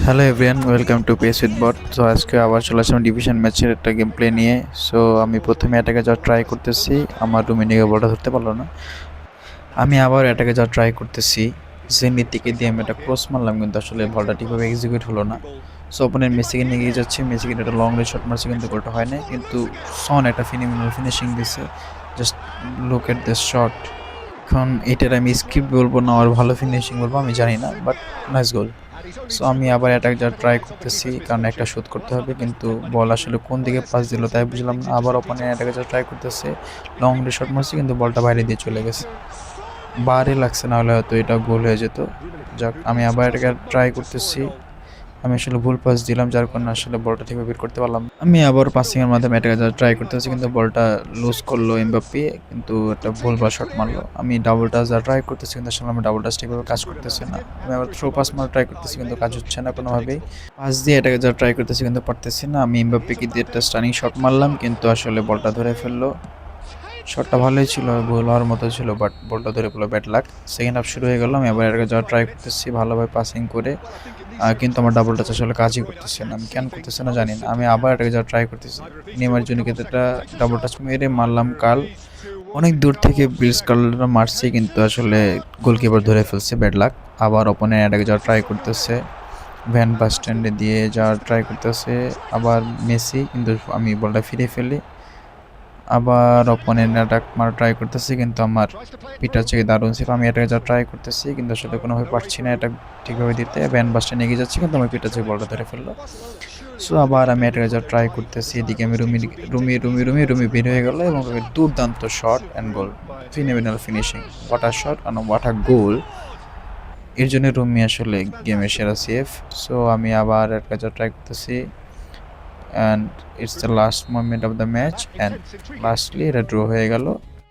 Hello everyone, welcome to pace with bot. So আজকে আবার চলে আসলাম ডিভিশন ম্যাচের একটা গেম প্লে নিয়ে। সো আমি প্রথমে অ্যাটাকে যাওয়ার ট্রাই করতেছি, আমার রুমে নিয়ে বলটা ধরতে পারলো না। আমি আবার অ্যাটাকে যাওয়ার ট্রাই করতেছি, জেনির দিকে দিয়ে আমি একটা ক্রস মারলাম, কিন্তু আসলে বলটা ঠিকভাবে এক্সিকিউট হলো না। সো ওপেনের মেসিকে নিয়ে গিয়ে যাচ্ছে, মেসিকে একটা লং রেঞ্জ শট মারছে কিন্তু গোলটা হয় না। কিন্তু সন একটা ফিনিমিনাল ফিনিশিং দিছে, just look at this shot. এখন এটার আমি স্ক্রিপ্ট বলবো না আর ভালো ফিনিশিং বলবো আমি জানি না, বাট নাইস গোল। সো আমি আবার অ্যাটাক যাওয়ার ট্রাই করতেছি, কারণ একটা শোধ করতে হবে, কিন্তু বল আসলে কোন দিকে পাস দিল তাই বুঝলাম না। আবার অপোনেন্ট অ্যাটাকে যাওয়ার ট্রাই করতেছে, লং রেঞ্জ শট মারছে কিন্তু বলটা বাইরে দিয়ে চলে গেছে। বারে লাগছে, না হলে হয়তো এটা গোল হয়ে যেত। যাক, আমি আবার এটাকে ট্রাই করতেছি। আমি আসলে ভুল পাস দিলাম, যার কারণে আসলে বলটা থেকে বের করতে পারলাম না। আমি আবার পাসিং এর মাধ্যমে এটাকে ট্রাই করতেছি, কিন্তু বলটা লুজ করলো এমবাপ্পে, কিন্তু একটা ভুল বা শট মারলো। আমি ডাবল টাচ যা ট্রাই করতেছি, কিন্তু আসলে আমার ডাবল টাচ ঠিকভাবে কাজ করতেছে না। আমি আবার থ্রো পাস মারা ট্রাই করতেছি, কিন্তু কাজ হচ্ছে না কোনোভাবেই। পাস দিয়ে এটাকে যা ট্রাই করতেছি, কিন্তু পারতেছি না। আমি এমবাপ্পেকে দিয়ে একটা স্টানিং শট মারলাম, কিন্তু আসলে বলটা ধরে ফেললো। শটটা ভালোই ছিল, গোল হওয়ার মতো ছিল, বাট বলটা ধরে পেলো ব্যাড লাক। সেকেন্ড হাফ শুরু হয়ে গেল, আমি আবার এটাকে যাওয়ার ট্রাই করতেছি ভালোভাবে পাসিং করে, কিন্তু আমার ডাবল টাচ আসলে কাজই করতেছে না। আমি কেন করতেছে না জানি না। আমি আবার এটাকে যাওয়ার ট্রাই করতেছি, নেমার জন্য কিন্তু একটা ডাবল টাচ মেরে মারলাম কাল। অনেক দূর থেকে ব্রিজ কালটা মারছে, কিন্তু আসলে গোলকিপার ধরে ফেলছে, ব্যাড লাক। আবার ওপেনে এটাকে যাওয়ার ট্রাই করতেছে, ভ্যান বাস স্ট্যান্ডে দিয়ে যাওয়ার ট্রাই করতেছে আবার মেসি, কিন্তু আমি বলটা ফিরে ফেলি। আবার অপোনেন্ট অ্যাটাক মারা ট্রাই করতেছি, কিন্তু আমার পিটার থেকে দারুণ ছিল। আমি এটাকে যা ট্রাই করতেছি, কিন্তু আসলে কোনোভাবে পারছি না এটা ঠিকভাবে দিতে। ভ্যান বাসটা এগিয়ে যাচ্ছে, কিন্তু আমার পিটার থেকে বলটা ধরে ফেললো। সো আবার আমি এটাকে যা ট্রাই করতেছি, এদিকে আমি রুমি বের হয়ে গেল, এবং দুর্দান্ত shot and goal, phenomenal finishing, what a shot and what a goal. এর জন্য রুমি আসলে গেমের সেরা সেফ। সো আমি আবার এটাকে যা ট্রাই করতেছি, and it's the last moment of the match, and lastly এটা ড্র হয়ে গেল।